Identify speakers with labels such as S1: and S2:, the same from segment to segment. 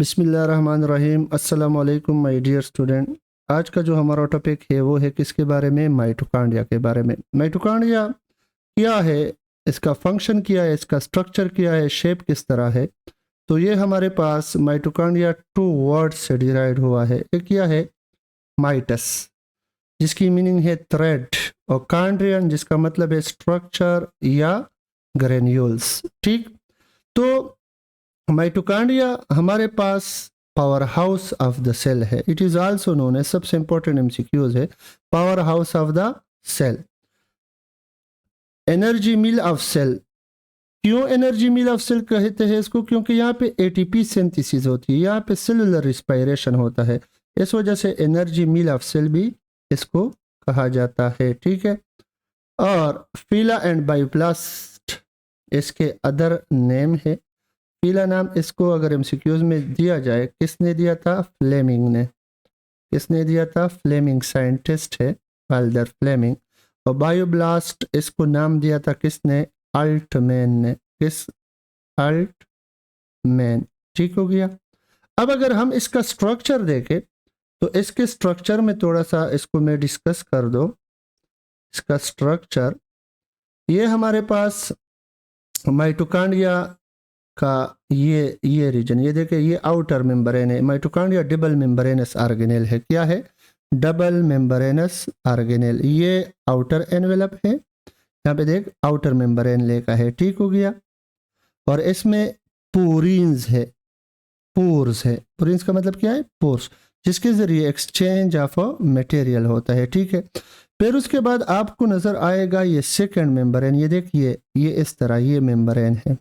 S1: बिस्मिल्लाहिर्रहमानिर्रहीम। अस्सलाम वालेकुम माय डियर स्टूडेंट। आज का जो हमारा टॉपिक है वो है किसके बारे में? माइटोकॉन्ड्रिया के बारे में। माइटोकॉन्ड्रिया क्या है, इसका फंक्शन क्या है, इसका स्ट्रक्चर क्या है, शेप किस तरह है। तो ये हमारे पास माइटोकॉन्ड्रिया टू वर्ड से डिराइव हुआ है। एक क्या है माइटस, जिसकी मीनिंग है थ्रेड, और कॉन्ड्रियन जिसका मतलब है स्ट्रक्चर या ग्रेन्यूल्स। ठीक, तो माइटोकॉन्ड्रिया हमारे पास power house of the cell है। इट इज आल्सो नोन है, सबसे इंपॉर्टेंट एमसीक्यूज है, power house of the cell. Energy mill of cell. क्यों एनर्जी मिल ऑफ सेल कहते हैं इसको? क्योंकि यहाँ पे एटीपी सिंथेसिस होती है, यहाँ पे सेलुलर रिस्पायरेशन होता है, इस वजह से एनर्जी मिल ऑफ सेल भी इसको कहा जाता है। ठीक है, और फीला एंड बायोप्लास्ट इसके अदर नेम है। पीला नाम इसको अगर एमसीक्यूज में दिया जाए, किसने दिया था? फ्लेमिंग ने। किसने दिया था? फ्लेमिंग, साइंटिस्ट है वाल्टर फ्लेमिंग। और बायोब्लास्ट इसको नाम दिया था किसने? अल्टमैन ने। किस? अल्टमैन। ठीक हो गया। अब अगर हम इसका स्ट्रक्चर देखें तो इसके स्ट्रक्चर में थोड़ा सा इसको मैं डिस्कस कर दो। इसका स्ट्रक्चर, ये हमारे पास माइटोकॉन्ड्रिया का ये रीजन, ये देखे, ये आउटर मेम्ब्रेन है। माइटोकॉन्ड्रिया डबल मेम्ब्रेनस ऑर्गेनेल है। क्या है? Double membranous organelle. ये आउटर एनवेलप है, यहाँ पे देख आउटर मेम्ब्रेन लेका है। ठीक हो गया। और इसमें पोरीन्स है, पोर्स है। पोरीन्स का मतलब क्या है? पोर्स, जिसके जरिए एक्सचेंज ऑफ मटेरियल होता है। ठीक है, फिर उसके बाद आपको नजर आएगा ये सेकंड मेम्ब्रेन। ये देखिए, ये इस तरह ये मेम्ब्रेन है।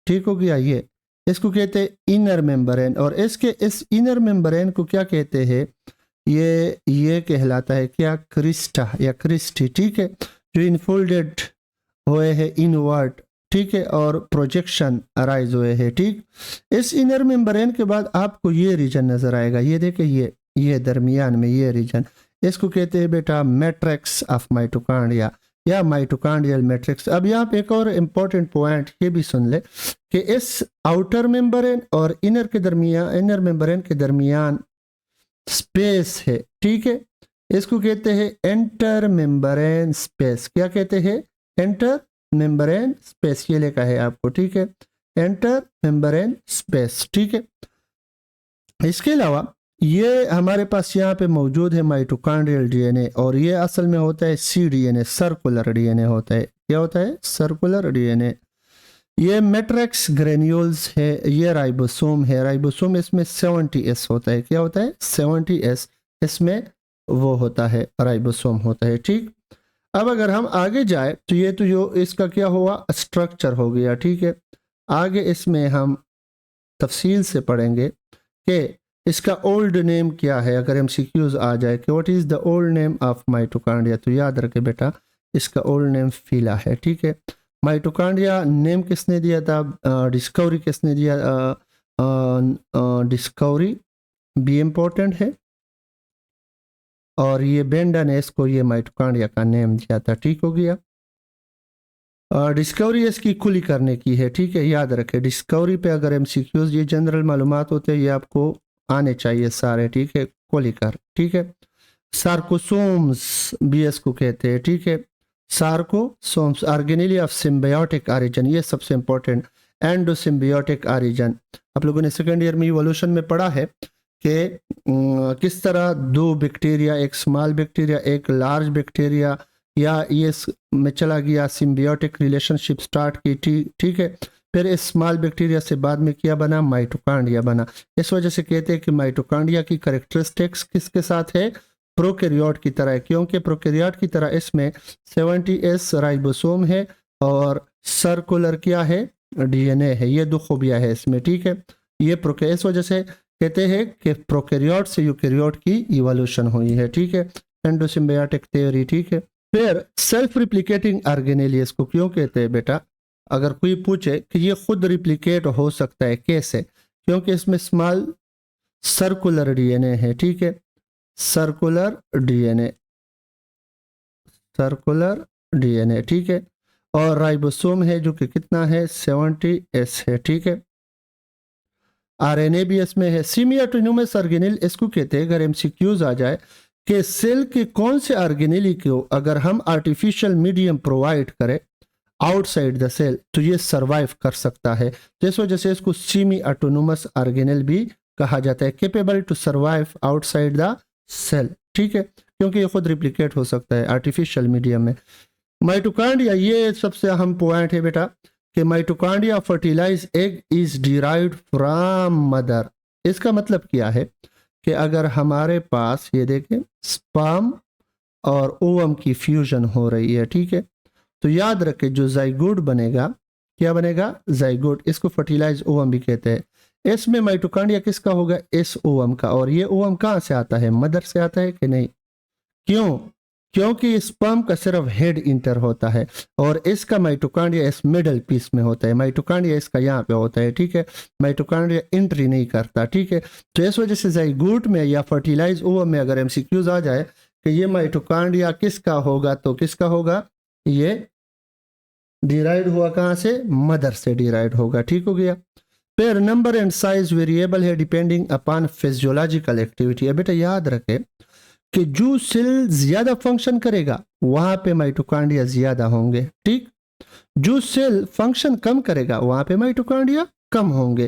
S1: ठीक हो गया। ये इसको कहते हैं इनर मेम्ब्रेन, और इसके इस इनर मेम्ब्रेन को क्या कहते हैं? ये कहलाता है क्या? क्रिस्टा या क्रिस्टी। ठीक है, जो इनफोल्डेड हुए हैं इनवर्ट। ठीक है, और प्रोजेक्शन अराइज हुए हैं। ठीक, इस इनर मेम्ब्रेन के बाद आपको ये रीजन नजर आएगा। ये देखिए, ये दरमियान में ये रीजन, इसको कहते हैं बेटा मैट्रिक्स ऑफ माइटोकॉन्ड्रिया या माइटोकॉन्ड्रियल मैट्रिक्स। अब यहाँ पे एक और इम्पोर्टेंट पॉइंट ये भी सुन ले कि इस आउटर मेम्ब्रेन और इनर के दरमियान, इनर मेम्ब्रेन के दरमियान स्पेस है। ठीक है, इसको कहते हैं एंटर मेम्ब्रेन स्पेस। क्या कहते हैं? Enter membrane space. ये लिखा है आपको। ठीक है, एंटर मेम्ब्रेन स्पेस। ठीक है, इसके अलावा ये हमारे पास यहाँ पे मौजूद है माइटोकॉन्ड्रियल डीएनए, और ये असल में होता है सी डीएनए, सर्कुलर डीएनए होता है। क्या होता है? Circular DNA. ये मैट्रिक्स ग्रेन्यूल्स है, ये राइबोसोम है। राइबोसोम इसमें 70S होता है। क्या होता है? 70S इसमें वो होता है, राइबोसोम होता है। ठीक, अब अगर हम आगे जाए तो ये तो जो इसका क्या हुआ? स्ट्रक्चर हो गया। ठीक है, आगे इसमें हम तफसील से पढ़ेंगे कि इसका ओल्ड नेम क्या है। अगर एमसीक्यूज आ जाए कि what is the old name of mitochondria, तो याद रखे बेटा इसका ओल्ड नेम फीला है। ठीक है, माइटोकॉन्ड्रिया नेम किसने दिया था? डिस्कवरी किसने दिया? डिस्कवरी भी इम्पोर्टेंट है, और ये बेंडा ने इसको ये माइटोकॉन्ड्रिया का नेम दिया था। ठीक हो गया। डिस्कवरी इसकी खुली करने की है। ठीक है, याद रखें डिस्कवरी पे अगर एमसीक्यूज, ये जनरल मालूमात होते हैं, ये आपको आने चाहिए सारे। ठीक है, कोलिकर। ठीक है, सार्कोसोम्स भी इसको कहते हैं। ठीक है, सार्कोसोम्स ऑर्गेनेली ऑफ सिम्बायोटिक ऑरिजिन, ये सबसे इंपॉर्टेंट, एंडोसिम्बायोटिक ऑरिजिन। आप लोगों ने सेकेंड ईयर में इवोल्यूशन में पढ़ा है कि किस तरह दो बैक्टीरिया, एक स्मॉल बैक्टीरिया एक लार्ज बैक्टीरिया, या ये में चला गया, सिम्बियोटिक रिलेशनशिप स्टार्ट की। ठीक है, फिर इस स्मॉल बैक्टीरिया से बाद में क्या बना? माइटोकॉन्ड्रिया बना। इस वजह से कहते हैं कि माइटोकॉन्ड्रिया की कैरेक्टरिस्टिक्स किसके साथ है? प्रोकैरियोट की तरह है, क्योंकि प्रोकैरियोट की तरह इसमें 70S राइबोसोम है और सर्कुलर क्या है? डीएनए है। ये दो खूबियां है इसमें। ठीक है, ये इस वजह से कहते हैं कि प्रोकैरियोट से यूकैरियोट की इवोल्यूशन हुई है। ठीक है, एंडोसिम्बायोटिक थ्योरी। ठीक है, फिर सेल्फ रिप्लिकेटिंग ऑर्गेनेलियस को क्यों कहते हैं बेटा? अगर कोई पूछे कि ये खुद रिप्लिकेट हो सकता है, कैसे? क्योंकि इसमें स्मॉल सर्कुलर डीएनए है। ठीक है, सर्कुलर डीएनए, सर्कुलर डीएनए। ठीक है, और राइबोसोम है जो कि कितना है? 70S है। ठीक है, आरएनए भी इसमें है। सेमी ऑटोनोमस ऑर्गेनेल इसको कहते हैं, अगर एमसीक्यूज आ जाए कि सेल के कौन से ऑर्गेनेल को अगर हम आर्टिफिशियल मीडियम प्रोवाइड करें आउटसाइड द सेल तो ये सरवाइव कर सकता है, तो इस वजह से इसको सेमी ऑटोनोमस ऑर्गेनेल भी कहा जाता है, capable to survive outside the cell, ठीक है, क्योंकि ये खुद रिप्लिकेट हो सकता है आर्टिफिशियल मीडियम में। माइटोकॉन्ड्रिया, ये सबसे अहम पॉइंट है बेटा कि mitochondria fertilize egg is derived from mother. इसका मतलब क्या है कि अगर हमारे पास ये देखें स्पर्म और ओवम की फ्यूजन हो रही है, ठीक है, तो याद रखें जो जाइगोट बनेगा, क्या बनेगा, जाइगोट, इसको फर्टिलाइज ओवम भी कहते हैं। इसमें माइटोकॉन्ड्रिया किसका होगा, इस ओवम का, और ये ओवम कहाँ से आता है, मदर से आता है कि नहीं, क्यों, क्योंकि स्पर्म का सिर्फ हेड इंटर होता है और इसका माइटोकॉन्ड्रिया इस मिडल पीस में होता है, माइटोकॉन्ड्रिया इसका यहाँ पे होता है, ठीक है, माइटोकॉन्ड्रिया एंट्री नहीं करता, ठीक है, तो इस वजह से जाइगोट में या फर्टिलाइज ओवम में अगर एमसीक्यूज आ जाए कि ये माइटोकॉन्ड्रिया किसका होगा, तो किसका होगा, ये डिराइड हुआ कहाँ से, मदर से डिराइड होगा, ठीक हो गया। फिर नंबर एंड साइज वेरिएबल है डिपेंडिंग अपॉन फिजियोलॉजिकल एक्टिविटी। बेटा याद रखें कि जो सेल ज्यादा फंक्शन करेगा वहां पे माइटोकॉन्ड्रिया ज्यादा होंगे, ठीक, जो सेल फंक्शन कम करेगा वहां पे माइटोकॉन्ड्रिया कम होंगे,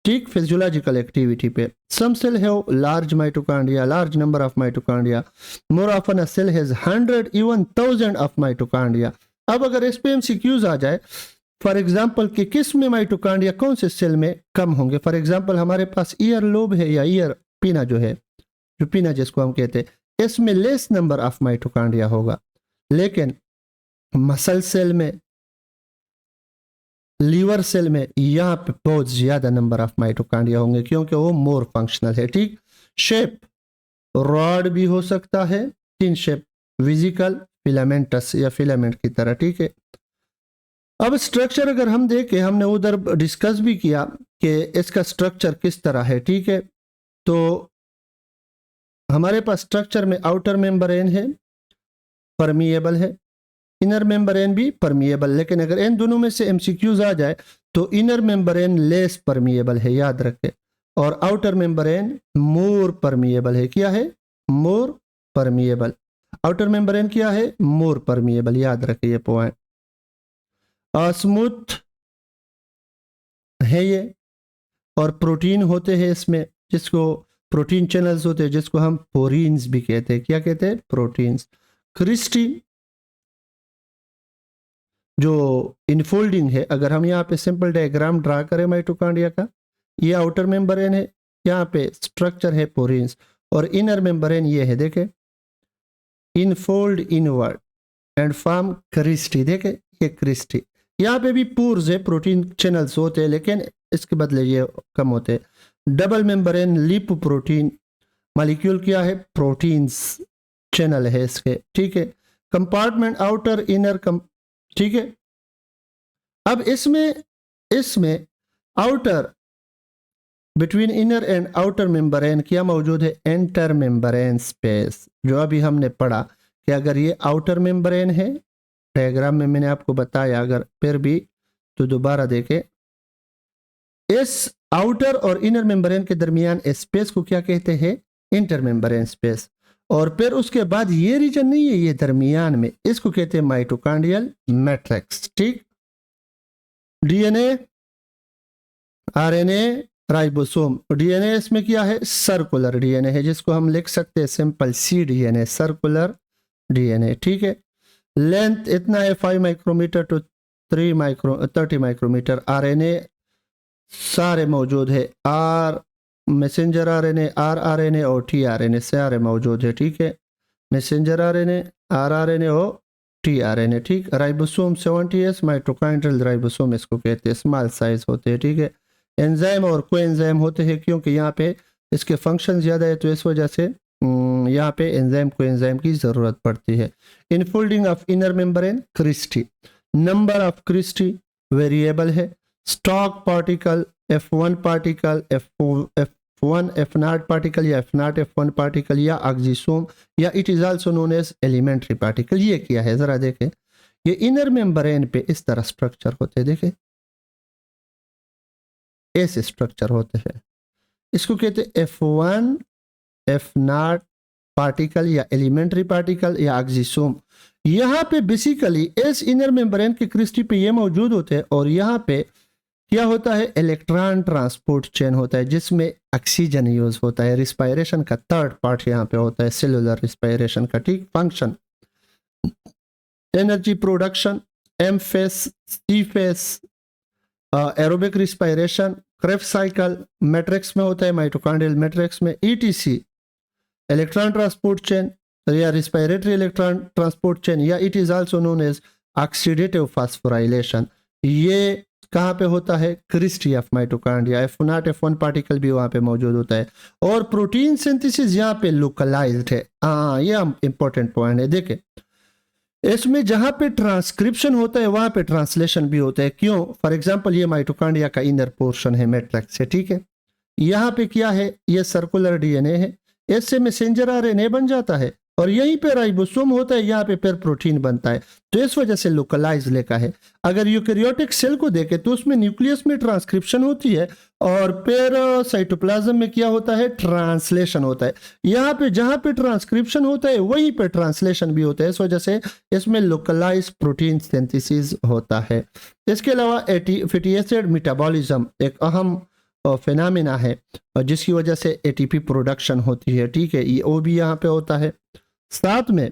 S1: ठीक, फिजियोलॉजिकल एक्टिविटी पे। Some cell have large mitochondria, large number of mitochondria, more often a cell has 100 even 1000 of mitochondria. अब अगर इस पे एमसीक्यूज आ जाए फॉर एग्जांपल कि किस में माइटोकॉन्ड्रिया कौन से सेल में कम होंगे, फॉर एग्जांपल हमारे पास ईयर लोब है या ईयर पीना जो है, जो पीना जिसको हम कहते हैं, इसमें लेस नंबर ऑफ माइटोकॉन्ड्रिया होगा, लेकिन मसल सेल में, लीवर सेल में यहाँ पे बहुत ज्यादा नंबर ऑफ माइटोकॉन्ड्रिया होंगे क्योंकि वो मोर फंक्शनल है, ठीक। शेप रॉड भी हो सकता है, तीन शेप, विजिकल, फिलामेंटस या फिलामेंट की तरह, ठीक है। अब स्ट्रक्चर अगर हम देखें, हमने उधर डिस्कस भी किया कि इसका स्ट्रक्चर किस तरह है, ठीक है, तो हमारे पास स्ट्रक्चर में आउटर मेम्ब्रेन है, परमिएबल है, इनर मेम्ब्रेन भी परमिएबल, लेकिन अगर इन दोनों में से एमसीक्यूज आ जाए तो इनर मेम्ब्रेन लेस परमिएबल है, याद रखें, और आउटर मेम्ब्रेन मोर परमिएबल है, क्या है, मोर परमिएबल, आउटर मेम्ब्रेन क्या है, मोर परमिएबल, याद रखें ये पॉइंट। स्मूथ है ये, और प्रोटीन होते हैं इसमें, जिसको प्रोटीन चैनल्स होते हैं, जिसको हम पोरीन्स भी कहते हैं, क्या कहते हैं, प्रोटीन्स। क्रिस्टी जो इनफोल्डिंग है, अगर हम यहाँ पे सिंपल डायग्राम ड्रा करें माइटोकॉन्ड्रिया का, ये आउटर मेम्ब्रेन है, यहाँ पे स्ट्रक्चर है पोरीन्स, और इनर मेम्ब्रेन ये है, देखे, infold inward and form cristae, देखे ये क्रिस्टी, यहाँ पे भी पूर्स है, प्रोटीन चैनल्स होते हैं, लेकिन इसके बदले ये कम होते हैं। Double membrane lip protein molecule क्या है, प्रोटीन्स चैनल है इसके, ठीक है। कंपार्टमेंट आउटर इनर ठीक है। अब इसमें outer between inner and outer membrane क्या मौजूद है, एंटर मेम्ब्रेन स्पेस, जो अभी हमने पढ़ा कि अगर ये आउटर मेम्ब्रेन है, डायग्राम में मैंने आपको बताया, अगर फिर भी तो दोबारा देखें, इस आउटर और इनर मेम्ब्रेन के दरमियान स्पेस को क्या कहते हैं, इंटर मेम्ब्रेन स्पेस, और फिर उसके बाद ये रीजन नहीं है, ये दरमियान में, इसको कहते हैं माइटोकॉन्ड्रियल मैट्रिक्स, ठीक। डीएनए, आरएनए, राइबोसोम, डीएनए इसमें क्या है, सर्कुलर डीएनए है, जिसको हम लिख सकते हैं सिंपल सी डीएनए, सर्कुलर डीएनए, ठीक है। लेंथ इतना है 5 माइक्रोमीटर टू 30 माइक्रोमीटर। आरएनए सारे मौजूद है, आर मैसेंजर आरएनए, आरएनए और टीआरएनए सारे मौजूद है, ठीक है, मैसेंजर आरएनए, आरएनए और टीआरएनए, ठीक। राइबोसोम 70s, माइटोकॉन्ड्रियल राइबोसोम इसको कहते हैं, स्मॉल साइज होते हैं, ठीक है। एंजाइम और कोएंजाइम होते हैं, क्योंकि यहाँ पे इसके फंक्शन ज्यादा है, तो इस वजह से यहाँ पे एंजाइम कोएंजाइम की जरूरत पड़ती है। Infolding of inner membrane cristae, number of cristae variable है। Stalk particle, F1 particle, F1 F0 particle या F0 F1 पार्टिकल या ऑक्सीसोम, या it is also known as elementary particle. ये क्या है जरा देखें, ये इनर मेम्ब्रेन पे इस तरह स्ट्रक्चर होते हैं, देखें ऐसे स्ट्रक्चर होते हैं, इसको कहते हैं F1 F0 पार्टिकल या एलिमेंट्री पार्टिकल या एक्सिसोम। यहाँ पे बेसिकली इस इनर मेम्ब्रेन के क्रिस्टी पे ये मौजूद होते हैं और यहाँ पे क्या होता है, इलेक्ट्रॉन ट्रांसपोर्ट चेन होता है जिसमें ऑक्सीजन यूज होता है। रिस्पायरेशन का थर्ड पार्ट यहाँ पे होता है, सेलुलर रिस्पायरेशन का, ठीक। Function, energy production, M face, C face, aerobic respiration, Krebs cycle matrix में होता है, माइटोकॉन्ड्रियल मैट्रिक्स में, ईटीसी इलेक्ट्रॉन ट्रांसपोर्ट चेन या रिस्पायरेटरी इलेक्ट्रॉन ट्रांसपोर्ट चेन, या it is also known as oxidative phosphorylation. ये कहाँ पे होता है, Christie of mitochondria. F0 F1 particle भी वहाँ पे मौजूद होता है और प्रोटीन सिंथेसिस यहाँ पे लोकलाइज्ड है। हाँ, ये इंपॉर्टेंट पॉइंट है। देखें, इसमें जहाँ पे ट्रांसक्रिप्शन होता है वहाँ पे ट्रांसलेशन भी होता है। क्यों? फॉर एग्जांपल ये माइटोकॉन्ड्रिया का इनर पोर्शन है मैट्रिक्स से, ठीक है। यहाँ पे क्या है, ये सर्कुलर डीएनए है, इससे मैसेंजर आरएनए बन जाता है और यहीं पे राइबोसोम होता है, यहाँ पे फिर प्रोटीन बनता है। तो इस वजह से लोकलाइज लिखा है। अगर यूकैरियोटिक सेल को देखें तो उसमें न्यूक्लियस में ट्रांसक्रिप्शन होती है और फिर साइटोप्लाज्म में क्या होता है, ट्रांसलेशन होता है। यहाँ पे जहाँ पे ट्रांसक्रिप्शन होता है वहीं पे ट्रांसलेशन भी होता है, इस वजह से इसमें लोकलाइज प्रोटीन सिंथेसिस होता है। इसके अलावा फैटी एसिड मेटाबॉलिज्म एक अहम फिनोमेना है जिसकी वजह से एटीपी प्रोडक्शन होती है, ठीक है। ये वो भी यहाँ पे होता है। साथ में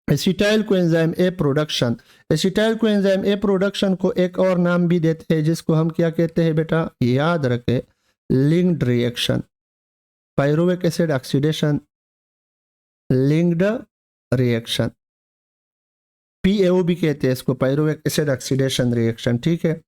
S1: acetyl coenzyme A production, acetyl coenzyme A production को एक और नाम भी देते हैं जिसको हम क्या कहते हैं बेटा, याद रखें, linked reaction. Pyruvic acid oxidation, linked reaction, PAO भी कहते हैं इसको, पायरुविक एसिड ऑक्सीडेशन रिएक्शन, ठीक है।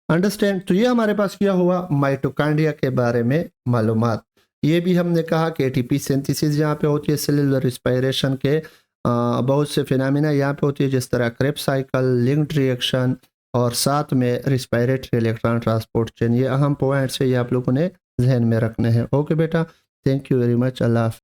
S1: अंडरस्टैंड। तो ये हमारे पास क्या हुआ, माइटोकॉन्ड्रिया के बारे में मालूमात। ये भी हमने कहा कि एटीपी सिंथेसिस यहाँ पे होती है, सेलुलर रिस्पायरेशन के बहुत से फिनोमेना यहाँ पे होती है, जिस तरह क्रेब्स साइकिल, लिंक्ड रिएक्शन और साथ में रिस्पायरेटरी इलेक्ट्रॉन ट्रांसपोर्ट चेन। ये अहम पॉइंट्स है, ये आप लोगों ने जहन में रखने हैं। ओके बेटा, थैंक यू वेरी मच, अल्लाह हाफ़िज़।